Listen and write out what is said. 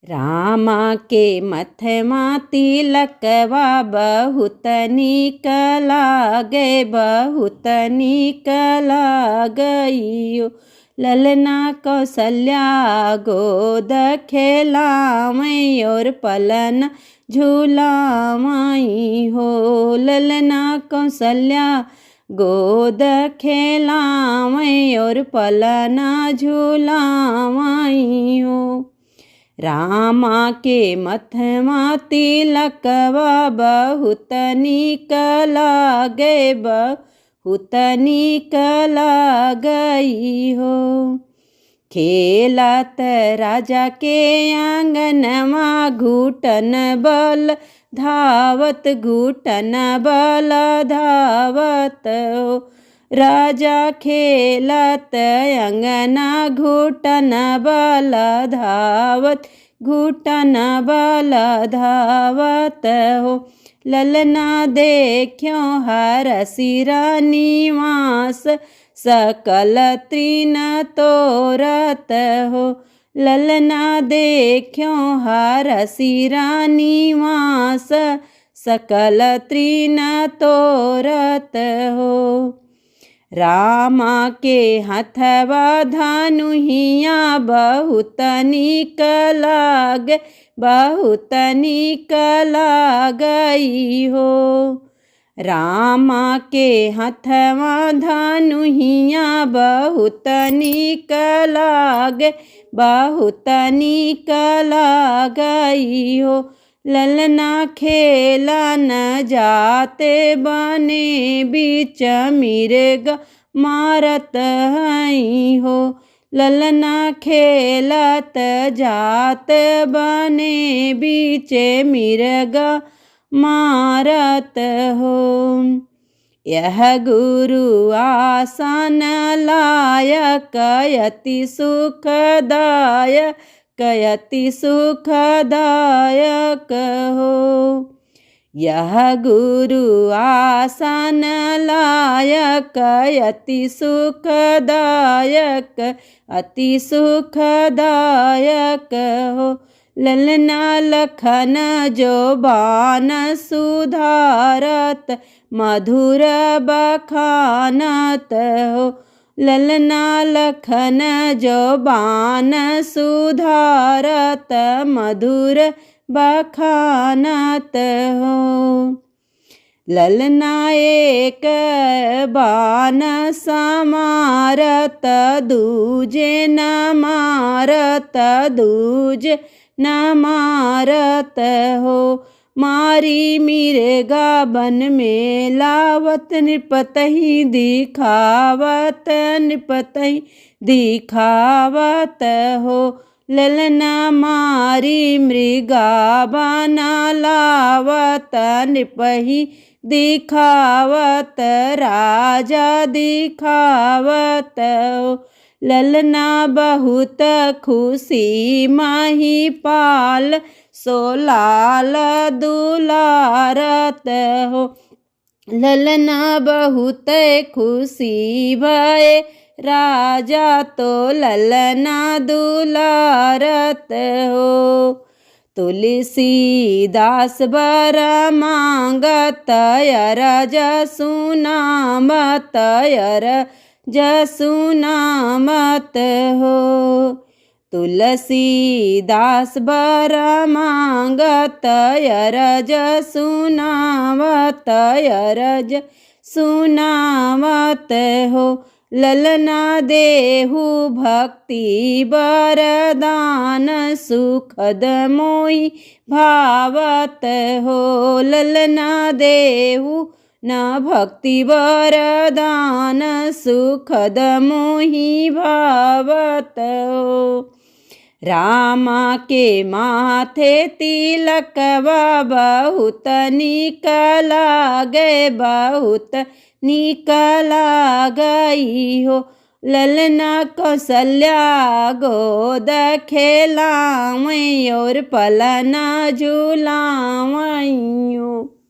रामा के मथमा तिलकवा बहुत नीक लागे, बहुत नीक लागइयो। ललना कौशल्या गोद खेलावई और पलन झूलावई हो। ललना कौशल्या गोद खेलावई और पलना झूलावई हो। रामा के मथमा तिलकवा बहुत नीक लागे, बहुत नीक लागई हो। खेलत राजा के आंगनमा घुटन बल धावत, घुटन बल धावत हो। राजा खेलत अंगना घुटन बल धावत, घुटन बल धावत हो। ललना देख्यो हरसिर निवास, सकल तृण तोरत हो। ललना देख्यो हरसिर निवास, सकल तृण तोरत हो। रामा के हथवा धनुहिया बहुत नीक लागे, बहुत नीक लागई हो। रामा के हथवा धनुहिया बहुत नीक लागे, बहुत नीक लागई हो। ललना खेलन जाते बने बीच मिर्ग मारत हई हो। ललना खेलत जात बने बीच मिर्ग मारत हो। यह गुरु आसन लायक यति सुखदायक, यति सुखदायक हो। यह गुरु आसन लायक यति सुखदायक, अति सुखदायक हो। ललना लखन जो बान सुधारत, मधुर बखानत हो। ललना लखन जो बान सुधारत, मधुर बखानत हो। ललना एक बान समारत, दूजे न मारत, दूजे न मारत हो। मारी मिर्गा बन में लावत, नृपतहि दिखावत, नृपतहि दिखावत हो। ललना मारी मृगा बना लावत, नृपहि दिखावत, राजा दिखावत हो। ललना बहुत खुशी महिपाल, सो लाल दुलारत हो। ललना बहुत खुशी भय, राजा तो ललना दुलारत हो। तुलसीदास बर मांगत, अरज सुनामत, अरज सुनामत हो। तुलसीदास बर मांगत, अरज सुनावत, अरज सुनावत हो। ललना देहु भक्ति बरदान, सुखद मोहि भावत हो। ललना देहु न भक्ति वरदान, सुखद मोहि भावत हो। रामा के माथे तिलकवा बहुत नीक लागे, बहुत नीक लागई हो। ललना कौशल्या गोद खेलावई और पलना झूलावई हो।